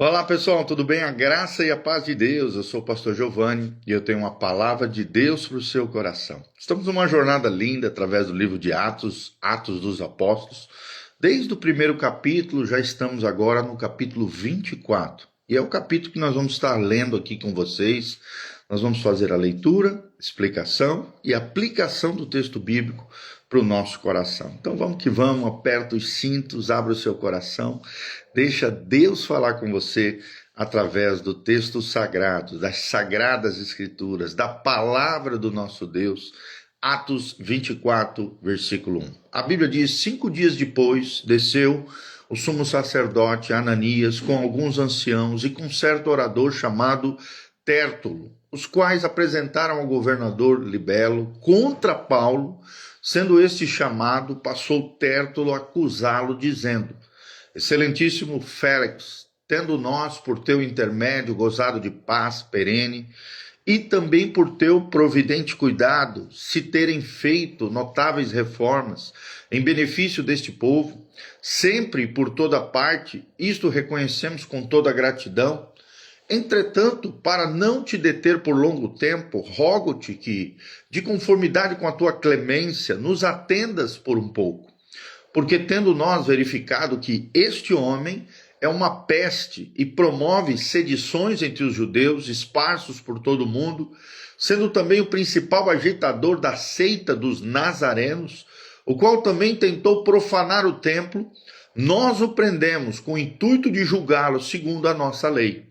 Olá pessoal, tudo bem? A graça e a paz de Deus. Eu sou o pastor Giovanni e eu tenho uma palavra de Deus para o seu coração. Estamos numa jornada linda através do livro de Atos, Atos dos Apóstolos. Desde o primeiro capítulo, já estamos agora no capítulo 24. E é o capítulo que nós vamos estar lendo aqui com vocês. Nós vamos fazer a leitura, explicação e aplicação do texto bíblico para o nosso coração. Então vamos que vamos, aperta os cintos, abre o seu coração, deixa Deus falar com você através do texto sagrado, das sagradas escrituras, da palavra do nosso Deus. Atos 24, versículo 1. A Bíblia diz: 5 dias depois, desceu o sumo sacerdote Ananias com alguns anciãos e com certo orador chamado Tértulo, os quais apresentaram ao governador Libelo contra Paulo. Sendo este chamado, passou Tértulo a acusá-lo, dizendo: Excelentíssimo Félix, tendo nós por teu intermédio gozado de paz perene, e também por teu providente cuidado, se terem feito notáveis reformas em benefício deste povo, sempre e por toda parte, isto reconhecemos com toda gratidão. Entretanto, para não te deter por longo tempo, rogo-te que, de conformidade com a tua clemência, nos atendas por um pouco. Porque tendo nós verificado que este homem é uma peste e promove sedições entre os judeus, esparsos por todo o mundo, sendo também o principal ajeitador da seita dos nazarenos, o qual também tentou profanar o templo, nós o prendemos com o intuito de julgá-lo segundo a nossa lei.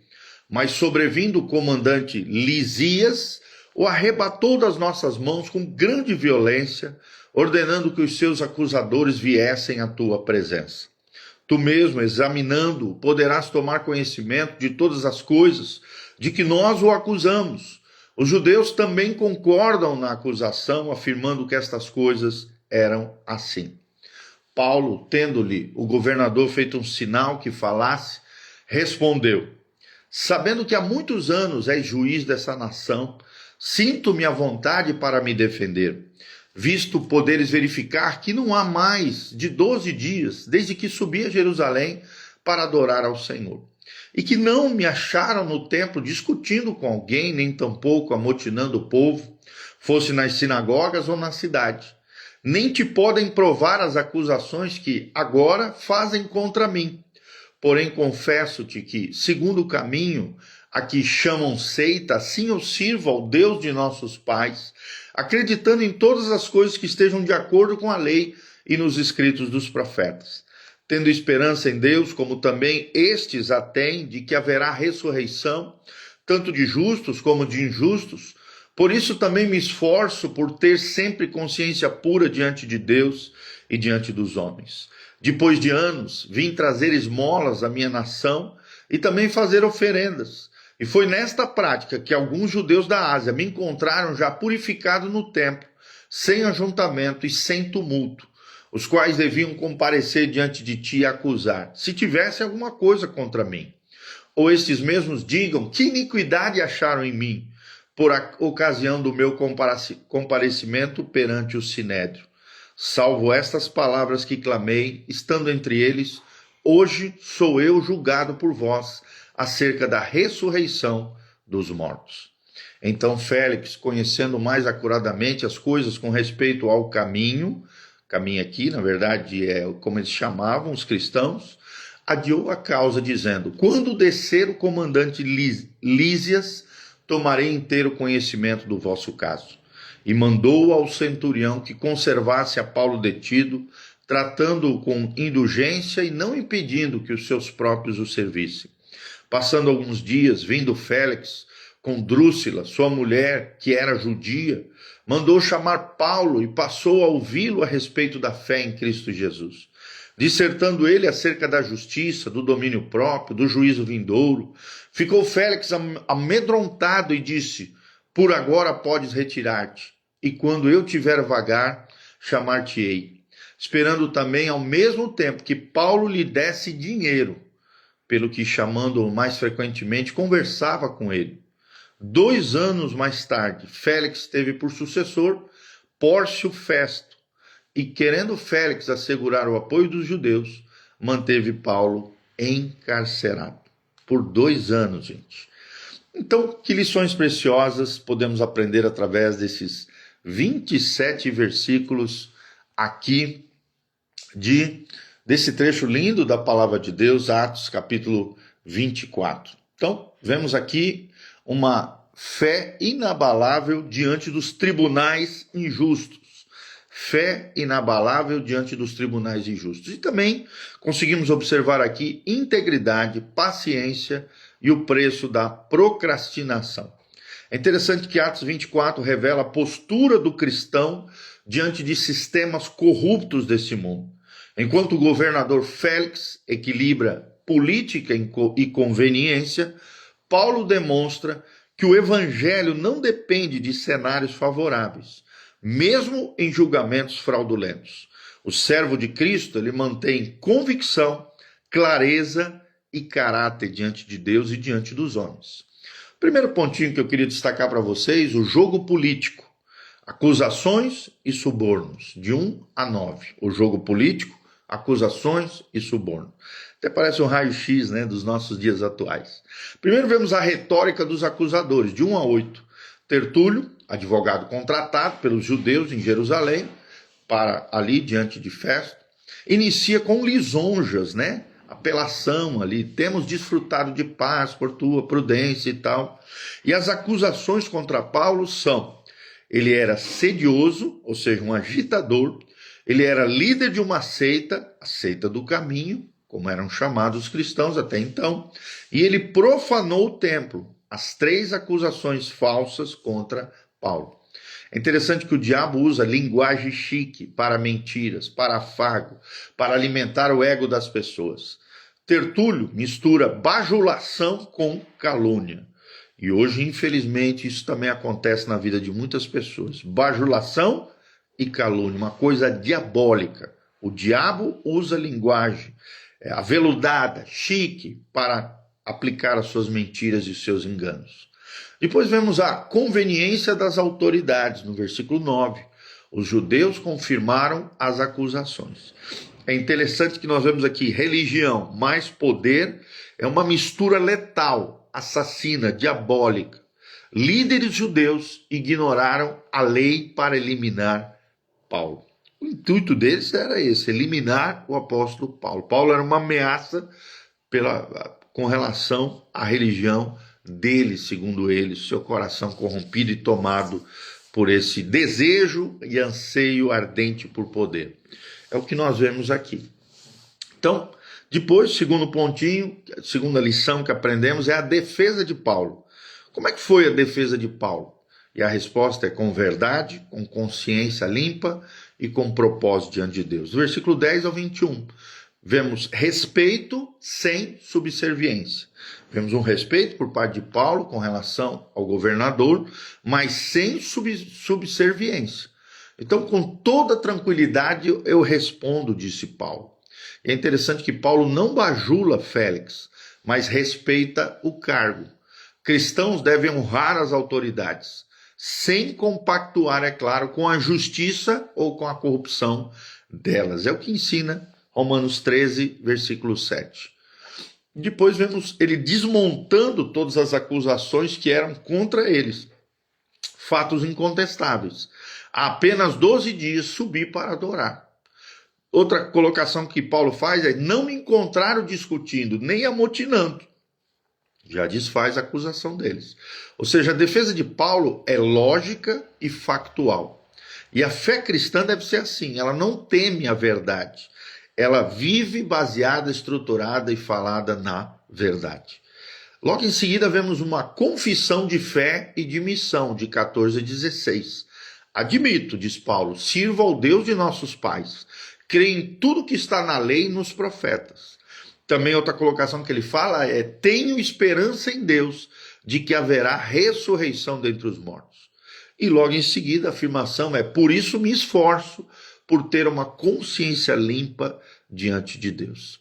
Mas sobrevindo o comandante Lisias, o arrebatou das nossas mãos com grande violência, ordenando que os seus acusadores viessem à tua presença. Tu mesmo, examinando, poderás tomar conhecimento de todas as coisas de que nós o acusamos. Os judeus também concordam na acusação, afirmando que estas coisas eram assim. Paulo, tendo-lhe o governador feito um sinal que falasse, respondeu: Sabendo que há muitos anos és juiz dessa nação, sinto-me à vontade para me defender, visto poderes verificar que não há mais de 12 dias desde que subi a Jerusalém para adorar ao Senhor, e que não me acharam no templo discutindo com alguém, nem tampouco amotinando o povo, fosse nas sinagogas ou na cidade. Nem te podem provar as acusações que agora fazem contra mim. Porém, confesso-te que, segundo o caminho a que chamam seita, assim eu sirvo ao Deus de nossos pais, acreditando em todas as coisas que estejam de acordo com a lei e nos escritos dos profetas. Tendo esperança em Deus, como também estes a têm, de que haverá ressurreição, tanto de justos como de injustos. Por isso também me esforço por ter sempre consciência pura diante de Deus e diante dos homens. Depois de anos, vim trazer esmolas à minha nação e também fazer oferendas. E foi nesta prática que alguns judeus da Ásia me encontraram já purificado no templo, sem ajuntamento e sem tumulto, os quais deviam comparecer diante de ti e acusar, se tivesse alguma coisa contra mim. Ou estes mesmos digam que iniquidade acharam em mim, por ocasião do meu comparecimento perante o sinédrio. Salvo estas palavras que clamei, estando entre eles, hoje sou eu julgado por vós acerca da ressurreição dos mortos. Então Félix, conhecendo mais acuradamente as coisas com respeito ao caminho aqui, na verdade, é como eles chamavam os cristãos, adiou a causa, dizendo: quando descer o comandante Lísias, tomarei inteiro conhecimento do vosso caso. E mandou ao centurião que conservasse a Paulo detido, tratando-o com indulgência e não impedindo que os seus próprios o servissem. Passando alguns dias, vindo Félix com Drúxila, sua mulher, que era judia, mandou chamar Paulo e passou a ouvi-lo a respeito da fé em Cristo Jesus. Dissertando ele acerca da justiça, do domínio próprio, do juízo vindouro, ficou Félix amedrontado e disse: por agora podes retirar-te, e quando eu tiver vagar, chamar-te-ei, esperando também ao mesmo tempo que Paulo lhe desse dinheiro, pelo que, chamando-o mais frequentemente, conversava com ele. 2 anos mais tarde, Félix teve por sucessor Pórcio Festo, e querendo Félix assegurar o apoio dos judeus, manteve Paulo encarcerado. por 2 anos, gente. Então, que lições preciosas podemos aprender através desses 27 versículos aqui desse trecho lindo da palavra de Deus, Atos capítulo 24. Então, vemos aqui uma fé inabalável diante dos tribunais injustos. Fé inabalável diante dos tribunais injustos. E também conseguimos observar aqui integridade, paciência e o preço da procrastinação. É interessante que Atos 24 revela a postura do cristão diante de sistemas corruptos desse mundo. Enquanto o governador Félix equilibra política e conveniência, Paulo demonstra que o evangelho não depende de cenários favoráveis, mesmo em julgamentos fraudulentos. O servo de Cristo, ele mantém convicção, clareza e caráter diante de Deus e diante dos homens. Primeiro pontinho que eu queria destacar para vocês, o jogo político. Acusações e subornos, de 1 a 9. O jogo político, acusações e suborno. Até parece um raio-x, né, dos nossos dias atuais. Primeiro vemos a retórica dos acusadores, de 1 a 8. Tertúlio, advogado contratado pelos judeus em Jerusalém, para ali diante de Festo, inicia com lisonjas, né? Apelação ali, temos desfrutado de paz por tua prudência e tal. E as acusações contra Paulo são: ele era sedioso, ou seja, um agitador, ele era líder de uma seita, a seita do caminho, como eram chamados os cristãos até então, e ele profanou o templo. As 3 acusações falsas contra Paulo. É interessante que o diabo usa linguagem chique para mentiras, para afago, para alimentar o ego das pessoas. Tertúlio mistura bajulação com calúnia. E hoje, infelizmente, isso também acontece na vida de muitas pessoas. Bajulação e calúnia, uma coisa diabólica. O diabo usa linguagem aveludada, chique, para aplicar as suas mentiras e os seus enganos. Depois vemos a conveniência das autoridades, no versículo 9. Os judeus confirmaram as acusações. É interessante que nós vemos aqui religião mais poder, é uma mistura letal, assassina, diabólica. Líderes judeus ignoraram a lei para eliminar Paulo. O intuito deles era esse, eliminar o apóstolo Paulo. Paulo era uma ameaça com relação à religião dele, segundo eles, seu coração corrompido e tomado por esse desejo e anseio ardente por poder. É o que nós vemos aqui. Então, depois, segundo pontinho, segunda lição que aprendemos é a defesa de Paulo. Como é que foi a defesa de Paulo? E a resposta é com verdade, com consciência limpa e com propósito diante de Deus. Do versículo 10 ao 21. Vemos respeito sem subserviência. Vemos um respeito por parte de Paulo com relação ao governador, mas sem subserviência. Então, com toda tranquilidade, eu respondo, disse Paulo. E é interessante que Paulo não bajula Félix, mas respeita o cargo. Cristãos devem honrar as autoridades, sem compactuar, é claro, com a justiça ou com a corrupção delas. É o que ensina Romanos 13, versículo 7. Depois vemos ele desmontando todas as acusações que eram contra eles. Fatos incontestáveis. Há apenas 12 dias subi para adorar. Outra colocação que Paulo faz é: não me encontraram discutindo, nem amotinando. Já desfaz a acusação deles. Ou seja, a defesa de Paulo é lógica e factual. E a fé cristã deve ser assim, ela não teme a verdade. Ela vive baseada, estruturada e falada na verdade. Logo em seguida vemos uma confissão de fé e de missão, de 14 a 16. Admito, diz Paulo, sirvo ao Deus de nossos pais. Creio em tudo que está na lei e nos profetas. Também outra colocação que ele fala é: tenho esperança em Deus de que haverá ressurreição dentre os mortos. E logo em seguida a afirmação é: por isso me esforço por ter uma consciência limpa diante de Deus.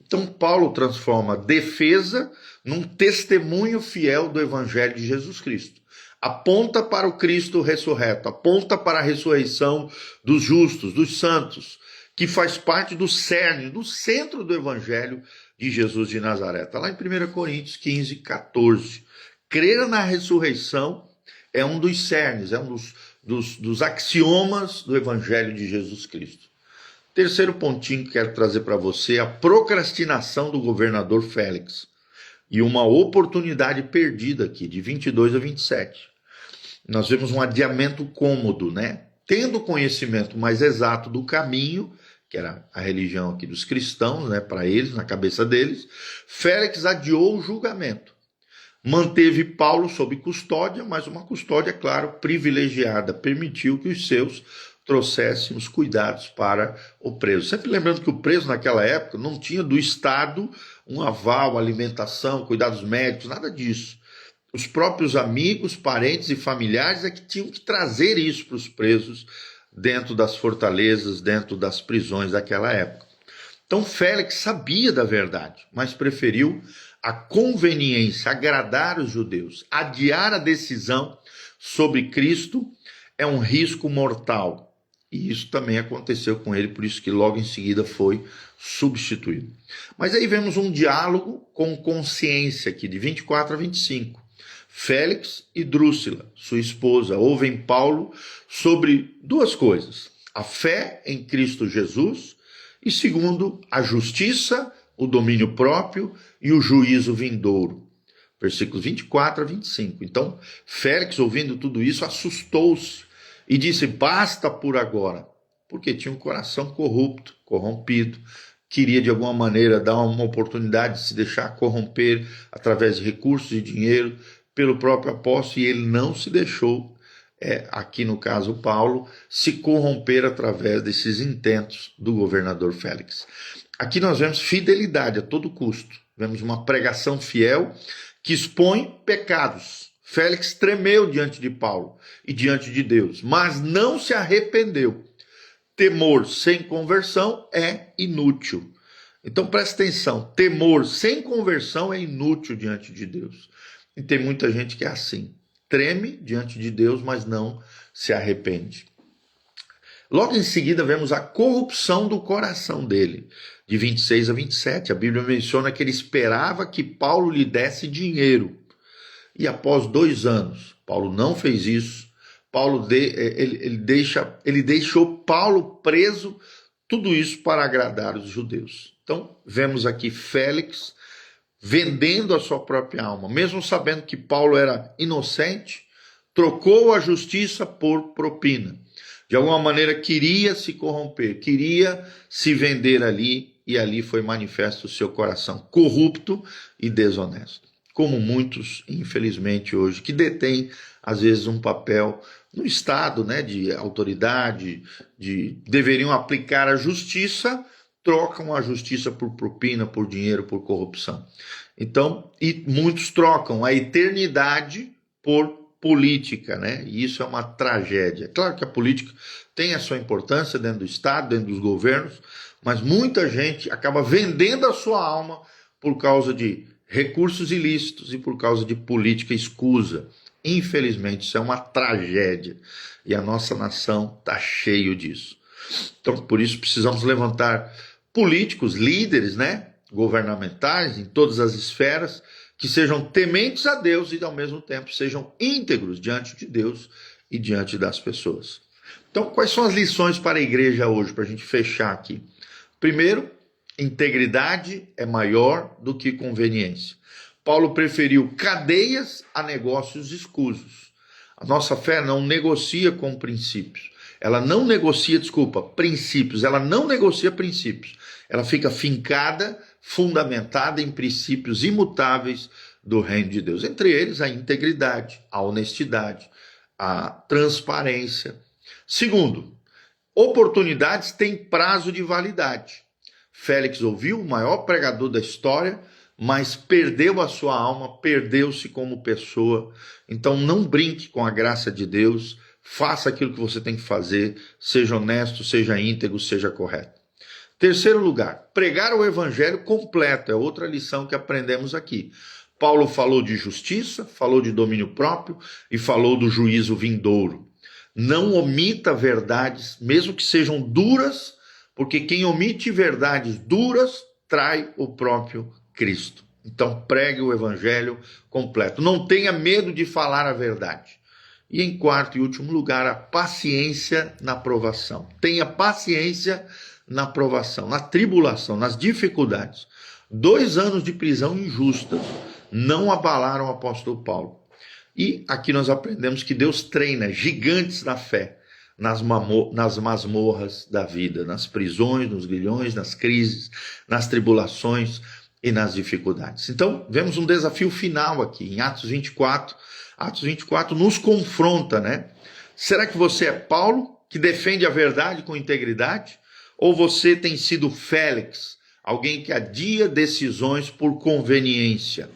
Então Paulo transforma defesa num testemunho fiel do Evangelho de Jesus Cristo. Aponta para o Cristo ressurreto, aponta para a ressurreição dos justos, dos santos, que faz parte do cerne, do centro do Evangelho de Jesus de Nazaré. Está lá em 1 Coríntios 15, 14. Crer na ressurreição é um dos cernes, é um dos axiomas do Evangelho de Jesus Cristo. Terceiro pontinho que quero trazer para você, a procrastinação do governador Félix. E uma oportunidade perdida aqui, de 22 a 27. Nós vemos um adiamento cômodo, né? Tendo conhecimento mais exato do caminho, que era a religião aqui dos cristãos, né, para eles, na cabeça deles, Félix adiou o julgamento. Manteve Paulo sob custódia, mas uma custódia, claro, privilegiada, permitiu que os seus trouxessem os cuidados para o preso. Sempre lembrando que o preso naquela época não tinha do Estado um aval, alimentação, cuidados médicos, nada disso. Os próprios amigos, parentes e familiares é que tinham que trazer isso para os presos dentro das fortalezas, dentro das prisões daquela época. Então Félix sabia da verdade, mas preferiu a conveniência, agradar os judeus. Adiar a decisão sobre Cristo é um risco mortal. E isso também aconteceu com ele, por isso que logo em seguida foi substituído. Mas aí vemos um diálogo com consciência aqui, de 24 a 25. Félix e Drúxila, sua esposa, ouvem Paulo sobre duas coisas: a fé em Cristo Jesus e, segundo, a justiça, o domínio próprio e o juízo vindouro. Versículos 24 a 25. Então, Félix, ouvindo tudo isso, assustou-se e disse: basta por agora, porque tinha um coração corrupto, corrompido, queria de alguma maneira dar uma oportunidade de se deixar corromper através de recursos e dinheiro pelo próprio apóstolo, e ele não se deixou, aqui no caso Paulo, se corromper através desses intentos do governador Félix. Aqui nós vemos fidelidade a todo custo, vemos uma pregação fiel que expõe pecados. Félix tremeu diante de Paulo e diante de Deus, mas não se arrependeu. Temor sem conversão é inútil. Então presta atenção, temor sem conversão é inútil diante de Deus. E tem muita gente que é assim, treme diante de Deus, mas não se arrepende. Logo em seguida vemos a corrupção do coração dele, de 26 a 27. A Bíblia menciona que ele esperava que Paulo lhe desse dinheiro. E após 2 anos, Paulo não fez isso. Ele deixou Paulo preso, tudo isso para agradar os judeus. Então, vemos aqui Félix vendendo a sua própria alma, mesmo sabendo que Paulo era inocente, trocou a justiça por propina. De alguma maneira queria se corromper, queria se vender ali, e ali foi manifesto o seu coração corrupto e desonesto. Como muitos, infelizmente, hoje, que detêm, às vezes, um papel no Estado, né, de autoridade, deveriam aplicar a justiça, trocam a justiça por propina, por dinheiro, por corrupção. Então, e muitos trocam a eternidade por política, né? E isso é uma tragédia. Claro que a política tem a sua importância dentro do Estado, dentro dos governos, mas muita gente acaba vendendo a sua alma por causa de recursos ilícitos e por causa de política escusa. Infelizmente, isso é uma tragédia e a nossa nação está cheio disso. Então, por isso, precisamos levantar políticos, líderes, né, governamentais, em todas as esferas, que sejam tementes a Deus e, ao mesmo tempo, sejam íntegros diante de Deus e diante das pessoas. Então, quais são as lições para a igreja hoje, para a gente fechar aqui? Primeiro, integridade é maior do que conveniência. Paulo preferiu cadeias a negócios escusos. A nossa fé não negocia com princípios. Ela não negocia, princípios. Ela não negocia princípios. Ela fica fincada, fundamentada em princípios imutáveis do reino de Deus. Entre eles, a integridade, a honestidade, a transparência. Segundo, oportunidades têm prazo de validade. Félix ouviu o maior pregador da história, mas perdeu a sua alma, perdeu-se como pessoa. Então não brinque com a graça de Deus, faça aquilo que você tem que fazer, seja honesto, seja íntegro, seja correto. Terceiro lugar, pregar o evangelho completo, é outra lição que aprendemos aqui. Paulo falou de justiça, falou de domínio próprio e falou do juízo vindouro. Não omita verdades, mesmo que sejam duras, porque quem omite verdades duras trai o próprio Cristo. Então pregue o evangelho completo. Não tenha medo de falar a verdade. E em quarto e último lugar, a paciência na provação. Tenha paciência na provação, na tribulação, nas dificuldades. 2 anos de prisão injusta não abalaram o apóstolo Paulo. E aqui nós aprendemos que Deus treina gigantes na fé, nas masmorras da vida, nas prisões, nos grilhões, nas crises, nas tribulações e nas dificuldades. Então, vemos um desafio final aqui, em Atos 24. Atos 24 nos confronta, né? Será que você é Paulo, que defende a verdade com integridade? Ou você tem sido Félix, alguém que adia decisões por conveniência?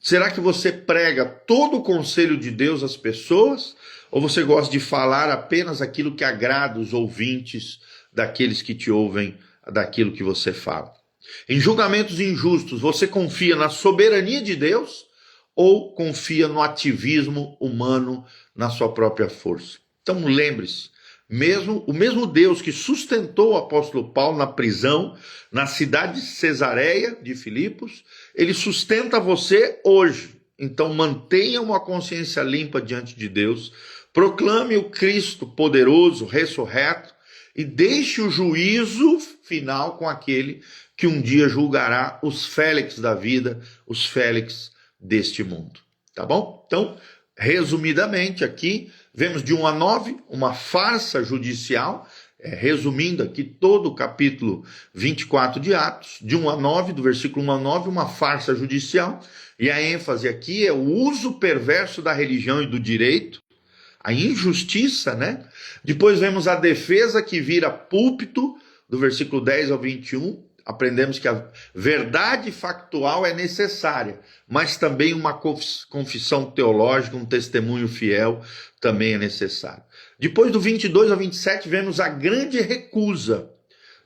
Será que você prega todo o conselho de Deus às pessoas? Ou você gosta de falar apenas aquilo que agrada os ouvintes daqueles que te ouvem, daquilo que você fala? Em julgamentos injustos, você confia na soberania de Deus ou confia no ativismo humano, na sua própria força? Então lembre-se, o mesmo Deus que sustentou o apóstolo Paulo na prisão, na cidade de Cesareia de Filipos, ele sustenta você hoje. Então mantenha uma consciência limpa diante de Deus, proclame o Cristo poderoso, ressurreto, e deixe o juízo final com aquele que um dia julgará os Félix da vida, os Félix deste mundo. Tá bom? Então, resumidamente aqui, vemos de 1 a 9 uma farsa judicial, resumindo aqui todo o capítulo 24 de Atos, de 1 a 9, do versículo 1 a 9, uma farsa judicial, e a ênfase aqui é o uso perverso da religião e do direito, a injustiça, né? Depois vemos a defesa que vira púlpito, do versículo 10 ao 21, aprendemos que a verdade factual é necessária, mas também uma confissão teológica, um testemunho fiel também é necessário. Depois do 22 ao 27, vemos a grande recusa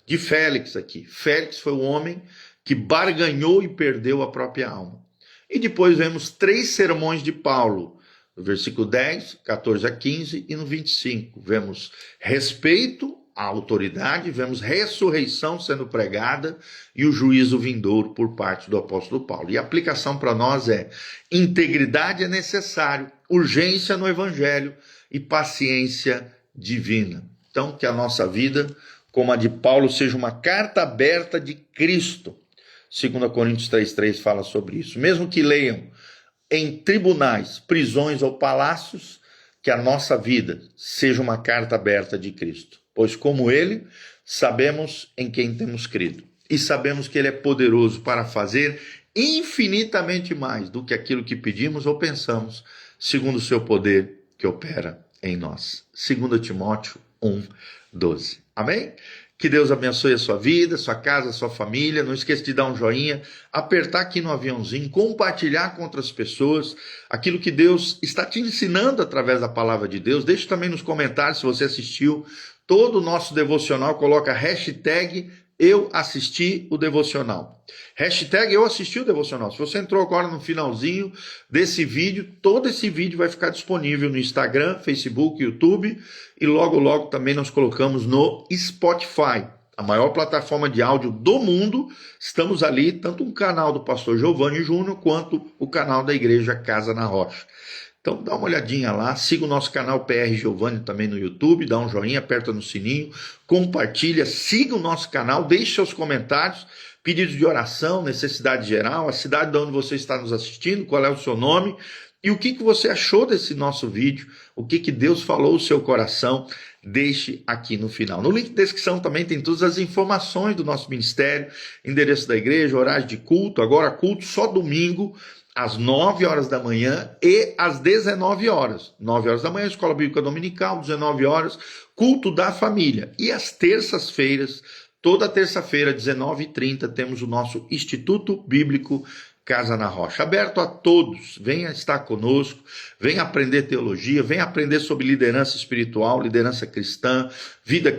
de Félix aqui. Félix foi o homem que barganhou e perdeu a própria alma. E depois vemos 3 sermões de Paulo, no versículo 10, 14 a 15 e no 25. Vemos respeito à autoridade, vemos ressurreição sendo pregada e o juízo vindouro por parte do apóstolo Paulo. E a aplicação para nós é: integridade é necessário, urgência no evangelho e paciência divina. Então, que a nossa vida, como a de Paulo, seja uma carta aberta de Cristo. 2 Coríntios 3,3 fala sobre isso. Mesmo que leiam em tribunais, prisões ou palácios, que a nossa vida seja uma carta aberta de Cristo. Pois como ele, sabemos em quem temos crido. E sabemos que ele é poderoso para fazer infinitamente mais do que aquilo que pedimos ou pensamos, segundo o seu poder que opera em nós. 2 Timóteo 1:12. Amém? Que Deus abençoe a sua vida, sua casa, sua família. Não esqueça de dar um joinha, apertar aqui no aviãozinho, compartilhar com outras pessoas aquilo que Deus está te ensinando através da palavra de Deus. Deixe também nos comentários se você assistiu todo o nosso devocional, coloca hashtag eu assisti o devocional. Hashtag eu assisti o devocional. Se você entrou agora no finalzinho desse vídeo, todo esse vídeo vai ficar disponível no Instagram, Facebook, YouTube e logo também nós colocamos no Spotify, a maior plataforma de áudio do mundo. Estamos ali, tanto o canal do pastor Giovanni Júnior quanto o canal da igreja Casa na Rocha. Então dá uma olhadinha lá, siga o nosso canal PR Giovanni também no YouTube, dá um joinha, aperta no sininho, compartilha, siga o nosso canal, deixe seus comentários, pedidos de oração, necessidade geral, a cidade de onde você está nos assistindo, qual é o seu nome e o que você achou desse nosso vídeo, o que Deus falou no seu coração, deixe aqui no final. No link de descrição também tem todas as informações do nosso ministério, endereço da igreja, horário de culto, agora culto só domingo, às 9 horas da manhã e às 19 horas. 9 horas da manhã, Escola Bíblica Dominical, 19 horas, culto da família. E às terças-feiras, toda terça-feira, 19h30, temos o nosso Instituto Bíblico Casa na Rocha. Aberto a todos, venha estar conosco, venha aprender teologia, venha aprender sobre liderança espiritual, liderança cristã, vida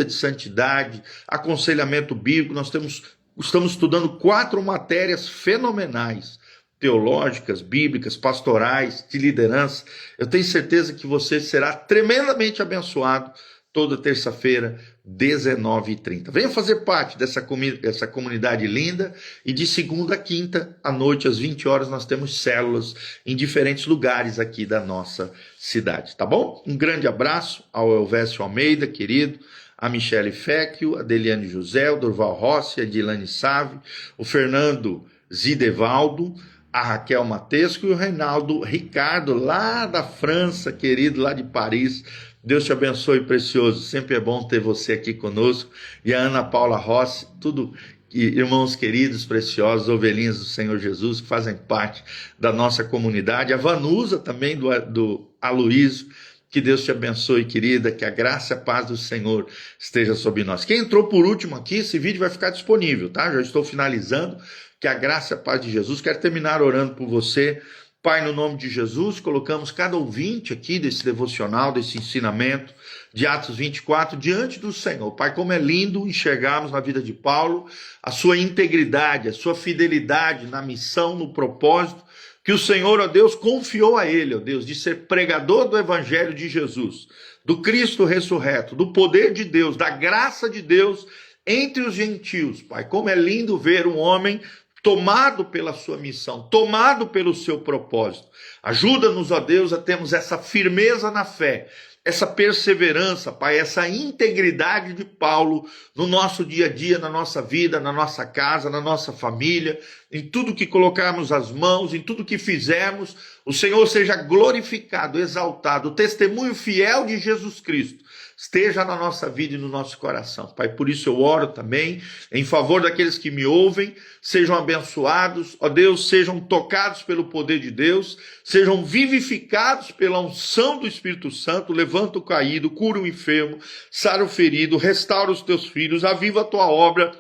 de santidade, aconselhamento bíblico. Nós estamos estudando 4 matérias fenomenais, teológicas, bíblicas, pastorais, de liderança. Eu tenho certeza que você será tremendamente abençoado toda terça-feira, 19h30. Venha fazer parte dessa comunidade linda, e de segunda a quinta à noite, às 20 horas, nós temos células em diferentes lugares aqui da nossa cidade, tá bom? Um grande abraço ao Elvésio Almeida, querido, a Michele Fecchio, a Deliane José, o Durval Rossi, a Dilane Save, o Fernando Zidevaldo, a Raquel Matesco e o Reinaldo Ricardo, lá da França, querido, lá de Paris. Deus te abençoe, precioso. Sempre é bom ter você aqui conosco. E a Ana Paula Rossi, tudo irmãos queridos, preciosos, ovelhinhas do Senhor Jesus, que fazem parte da nossa comunidade. A Vanusa também, do Aloísio. Que Deus te abençoe, querida, que a graça e a paz do Senhor esteja sobre nós. Quem entrou por último aqui, esse vídeo vai ficar disponível, tá? Já estou finalizando. Que a graça e a paz de Jesus. Quero terminar orando por você. Pai, no nome de Jesus, colocamos cada ouvinte aqui desse devocional, desse ensinamento de Atos 24, diante do Senhor. Pai, como é lindo enxergarmos na vida de Paulo a sua integridade, a sua fidelidade na missão, no propósito, que o Senhor, ó Deus, confiou a ele, ó Deus, de ser pregador do Evangelho de Jesus, do Cristo ressurreto, do poder de Deus, da graça de Deus entre os gentios. Pai, como é lindo ver um homem tomado pela sua missão, tomado pelo seu propósito. Ajuda-nos, ó Deus, a termos essa firmeza na fé, essa perseverança, Pai, essa integridade de Paulo no nosso dia a dia, na nossa vida, na nossa casa, na nossa família, em tudo que colocarmos as mãos, em tudo que fizermos, o Senhor seja glorificado, exaltado, o testemunho fiel de Jesus Cristo esteja na nossa vida e no nosso coração. Pai, por isso eu oro também em favor daqueles que me ouvem, sejam abençoados, ó Deus, sejam tocados pelo poder de Deus, sejam vivificados pela unção do Espírito Santo, levanta o caído, cura o enfermo, sara o ferido, restaura os teus filhos, aviva a tua obra,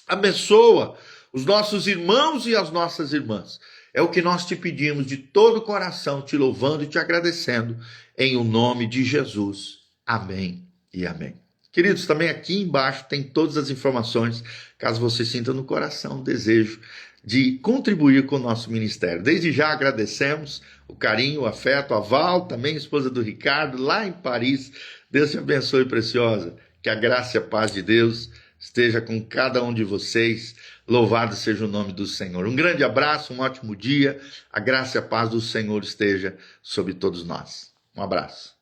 abençoa os nossos irmãos e as nossas irmãs. É o que nós te pedimos de todo o coração, te louvando e te agradecendo, em o nome de Jesus. Amém e amém. Queridos, também aqui embaixo tem todas as informações, caso você sinta no coração o desejo de contribuir com o nosso ministério. Desde já agradecemos o carinho, o afeto, a Val, também esposa do Ricardo, lá em Paris. Deus te abençoe, preciosa. Que a graça e a paz de Deus esteja com cada um de vocês. Louvado seja o nome do Senhor. Um grande abraço, um ótimo dia. A graça e a paz do Senhor esteja sobre todos nós. Um abraço.